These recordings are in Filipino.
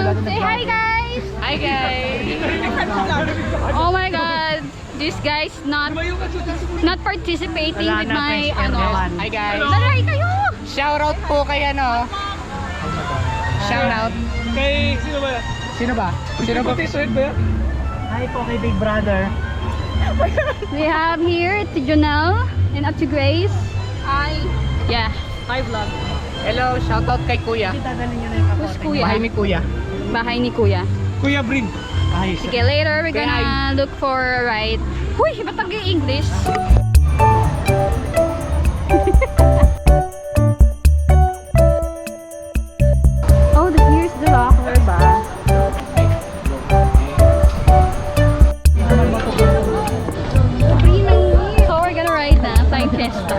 Say hi guys! Hi guys! Oh my god! This guy's not participating with my Hi guys! Laray kayo! Shoutout po kay ano? Shoutout. Kay, sino ba? Sino ba? Sino ba? T-shirt ba yan? Hi po kay Big Brother. We have here to Jonelle and up to Grace. Hi! Yeah, my vlog. Hello, shoutout kay Kuya. Dadalhin nyo na yung Who's kapote. Kuya? Bahay ni Kuya. Bahay ni Kuya. Kuya Brin. Ayos. Sige, later we're Say gonna look for a ride. Huy, ba't nag-i-English? Oh, here's the locker ba? So we're gonna ride na, Time Fiesta.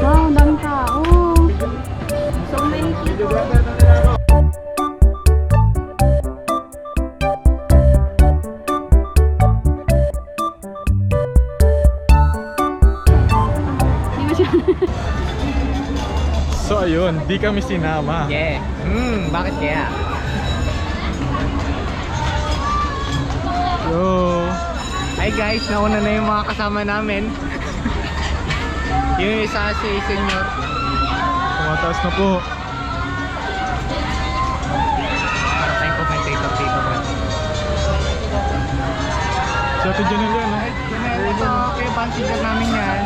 Wow, ang daming tao. So many people. Di ba siya? So ayun, di kami sinama. Yeah. Bakit kaya? Yo. Hi guys, nauna na yung mga kasama namin. Yung isa si Senyor. Tumataas na po. Para tayong commentator dito ba? Si Ate Janelle yan, ha? Ito, kaya pansigat namin yan.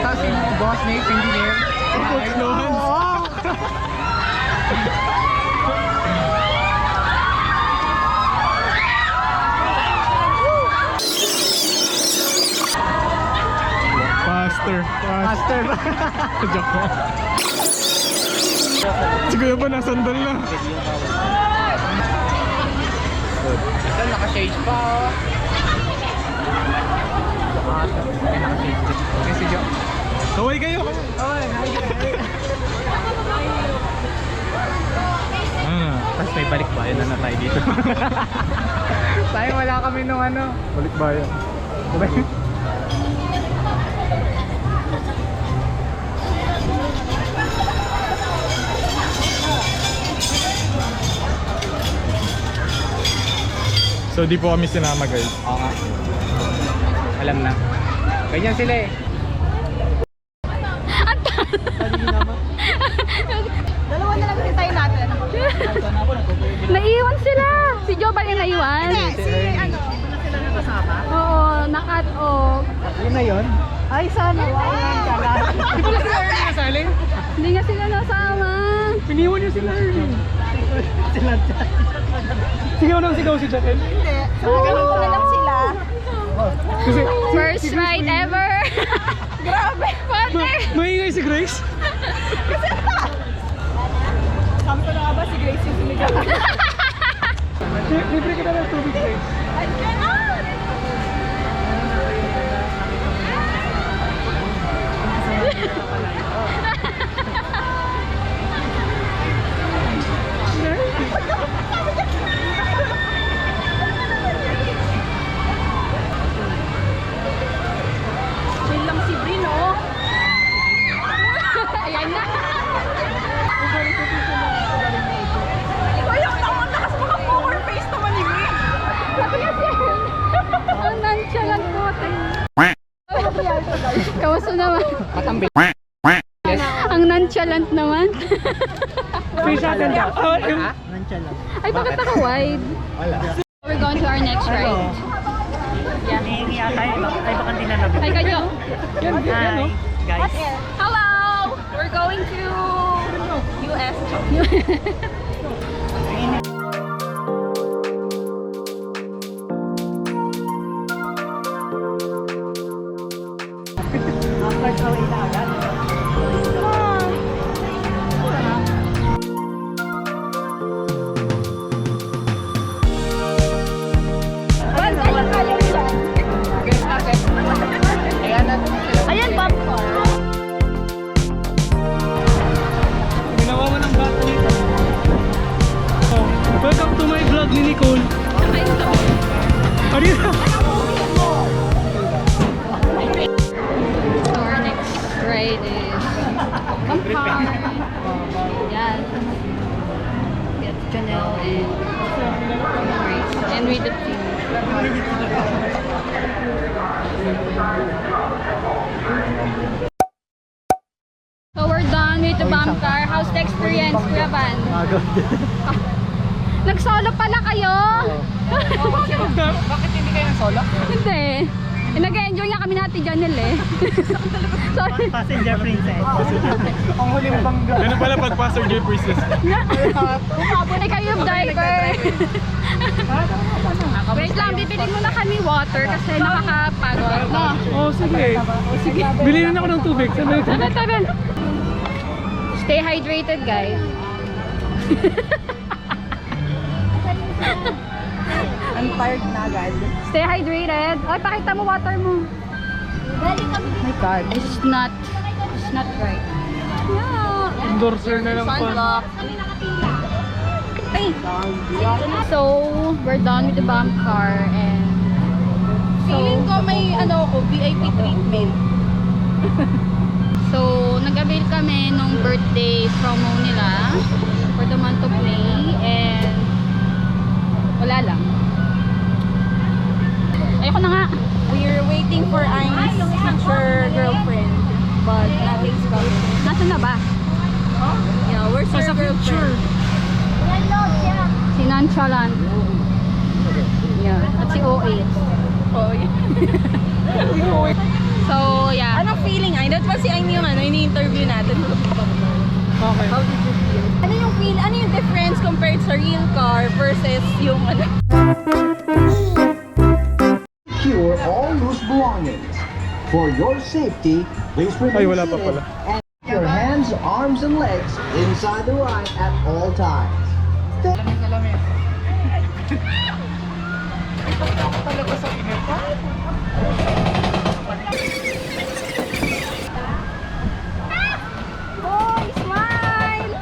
Tapos si Boss Nate, engineer. Coach Lohan. Faster. Master. Joke lang. Si Kuya ba nasandal na? Ito, naka-shades pa oh. Ay, naka-shades. Okay, si Joe. Kaway kayo. Tapos may balikbayan na tayo dito. Tayo wala kami nung ano. Balik bayan. So di po kami sinama guys. Oo nga. Alam na. Ganyan sila eh. Dalawa na lang din tayo natin. Naiwan sila! Si Joe ba yung naiwan? Si ano? Wala sila na kasama? Oo, na-cut off. Yun na yun. Ay, sana. Walang kala. Di ba sila Ernie nasali? Hindi nga sila nasama. Piniwan niyo sila Ernie. Sigaw ng sigaw si Janelle. Hindi. Ganun ko na lang sila. Kasi First ride ever! Grabe! Partner! maingay si Grace. Sabi ko na nga ba si Grace yung sumigaw? Libre ka na ng tubig Grace. Ay, gano'n! Chill lang si Brino. Ayan na. Ayaw naman na kasi mga poker face naman ni Grace. Ang nonchalant po. Kamusta naman? Katambi. Ang nonchalant naman. Free shot and down. Ay, bakit naka-wide? Wala. We're going to our next ride. Yeah. Hihingi yata yun. Ay, baka hindi na nabot. Hi, kanyo. Hi, guys. Hello! We're going to US. First away na agad. Ayan, popcorn. Ginawa mo ng bata nito. Oh, welcome to my vlog ni Nicole. Ano yun? So our next ride is Kampang. Yan. Daniel and Grace. And with the team. So we're done with the bomb car. How's the experience, Kuya Van? Nag-solo pala kayo? Bakit hindi kayo solo? Hindi. Eh, nag-enjoy nga kami natin Janelle eh. Sorry. Passenger princess. Ang huling bangga. Ganun pala pag passenger princess. Umabunay kayo yung diaper. Wait lang, bibili muna kami water kasi nakakapagod. No? Oh, sige. Bilhin na ako ng tubig. Sabi ko. Tabi. Stay hydrated, guys. I'm tired na agad. Stay hydrated. Ay, pakita mo water mo. My God, this is not right. Yeah. Endorser na lang po. Sunblock. Ay. So, we're done with the bomb car and Feeling ko may VIP treatment. so, nag-avail kami nung birthday promo nila for the month of May and wala lang. Ayoko na nga. We're waiting for Aim's future girlfriend, but nothing's coming. Nasaan na ba? Yeah, where's her girlfriend? Si Nonchalant. Yeah. At si OA. Oh, yeah. So, yeah. Anong feeling, Aim? That's ba si Aim yung ini-interview natin? Okay. How did you feel? Ano yung difference compared sa real car versus yung Secure all loose belongings. For your safety, please Ay, remain wala pa seated pala. and keep your hands, arms, and legs inside the ride at all times. Boy, smile!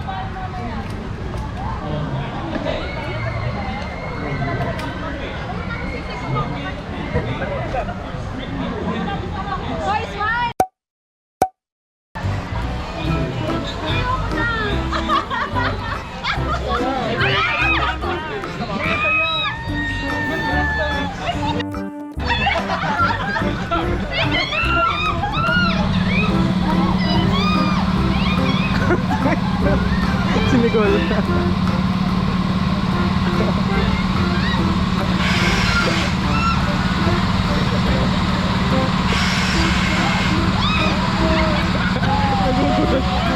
Boy, smile! Si Nicole.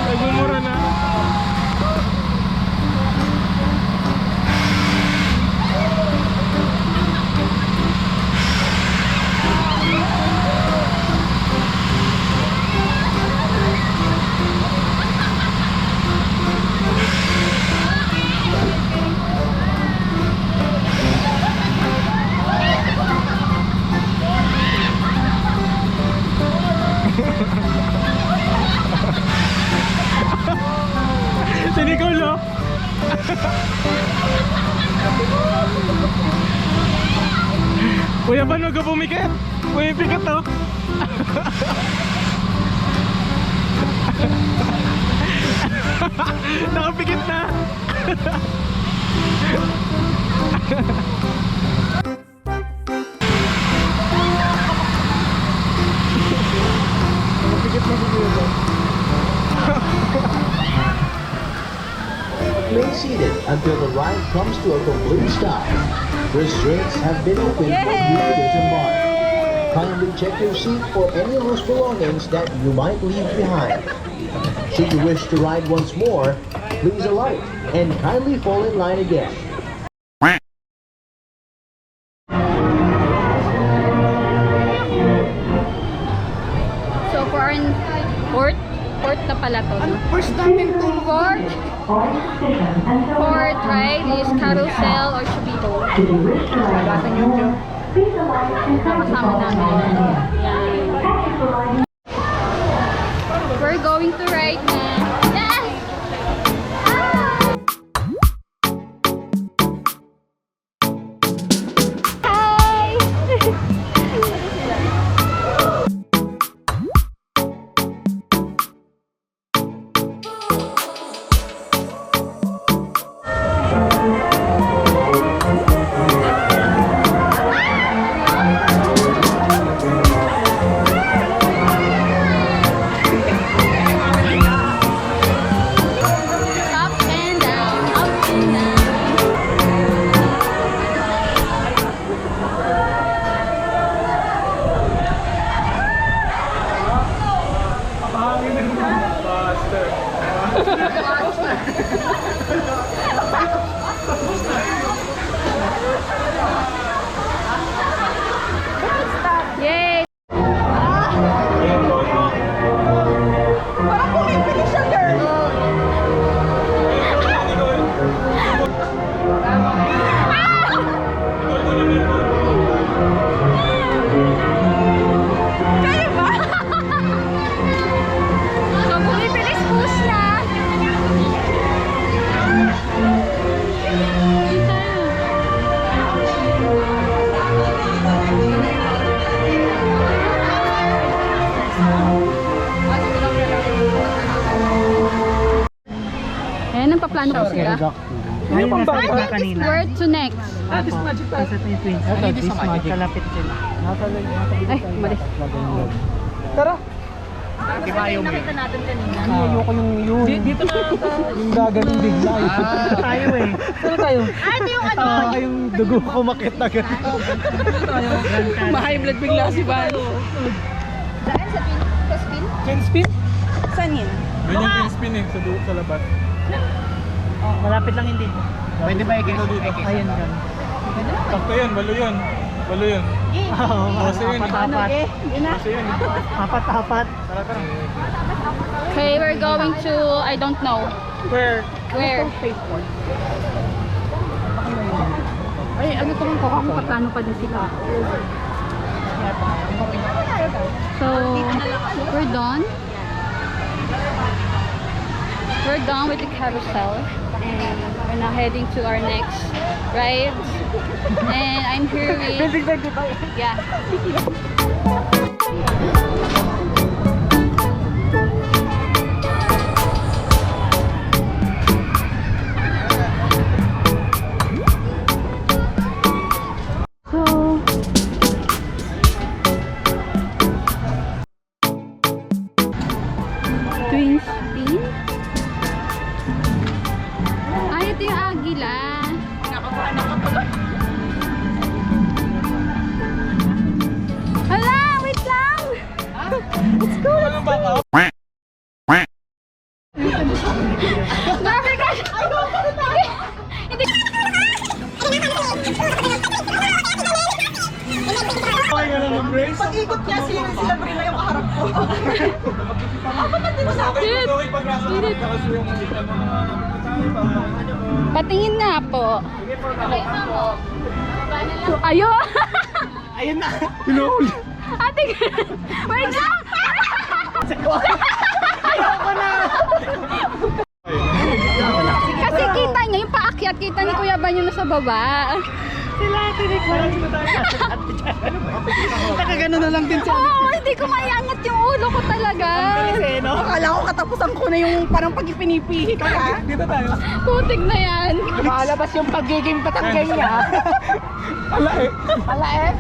Nagmumura na. Si Nicole, oh. Kuya, paano ka pumikit? Kuya, pikit, oh. Nakapikit na. Nakapikit na si Kuya. Remain seated until the ride comes to a complete stop. Restraints have been opened for you to disembark. Kindly check your seat for any loose belongings that you might leave behind. Should you wish to ride once more, please alight and kindly fall in line again. So, for our fourth na pala to. No? first namin to? Fourth ride is Carousel or Chubito. Kasama namin. Yan. We're going to ride na. Yes! Hi! talaga. Yung pang I think it's worth to next. This magic tayo. Ito, this magic. Kalapit sila. Ay, malis. Tara. Di ba ayaw mo yun? natin kanina. Ayoko yung yun. Dito na yung gagaling bigla. Tayo eh. Saan tayo? Ito yung ano. Yung dugo ko makit na gano'n. Ma-high blood bigla si Van. Saan? Sa spin? Can spin? Saan yun? Yun yung spin eh, sa labas. Malapit lang hindi. Pwede ba i-guess? Ayun gan. Sakto yun, balo yun. Balo yun. Oo, Kasi yun eh. apat-apat. Kasi yun eh. Apat-apat. Okay, we're going to, I don't know. Where? Where? Ay, ano to kung paano pa din sila. So, we're done. We're done with the carousel. And we're now heading to our next ride. And I'm here with... Yeah. So, twin spin? Ay, ito yung agila. Hala, wait lang! Let's go, let's go! Grabe ka! Hindi! Pag-ikot niya, sila Brina yung kaharap ko. Shit! Patingin nga po. Ayo! Ayun na. Ate, wait lang! Ayoko na. Kasi kita niya, yung paakyat, kita ni Kuya Banyo na sa baba. Sila tinik mo lang sila tayo. Nakagano na lang din siya. Oo, hindi ko maiangat yung ulo ko talaga. Eh, no? Akala ko katapusan ko na yung parang pag-ipinipihi ka ha. Dito tayo. Putik na yan. Lumalabas yung pagiging patanggay niya. Ala eh.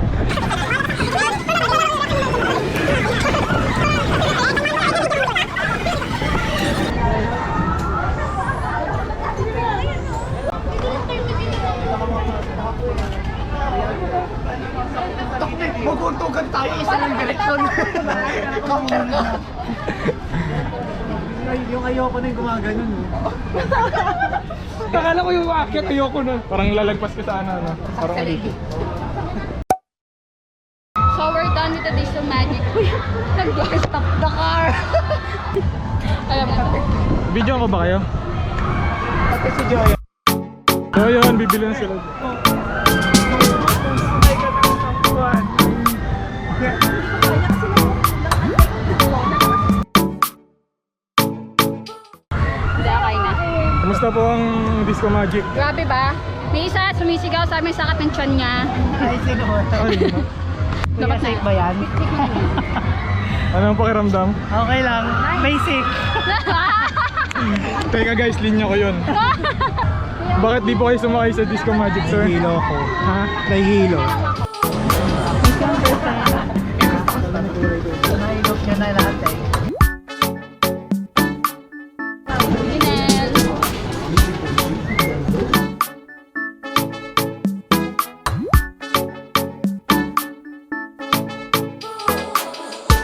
Maguntugan tayo isa ng direksyon. Counter ko. Yung ayoko na yung gumaganon. Akala ko yung aakyat, ayoko na. Parang lalagpas ka sa ano. Parang dito. So we're done with the Diesel Magic. Uy, nag-stop the car. Alam mo. Video ko ba kayo? Pati si Joy. So yun, bibili na sila. Hindi, okay na. Kamusta po ang Disco Magic? Grabe ba? May isa sumisigaw sa amin sa ng tiyan niya. Ay, sino mo? Kuya, safe ba yan? Anong pakiramdam? Okay lang. Basic. Teka guys, linya ko yun. Bakit di po kayo sumakay sa Disco Magic, sir? Nahihilo ako. Ha? Nahihilo. Nahihilo niya na lahat eh.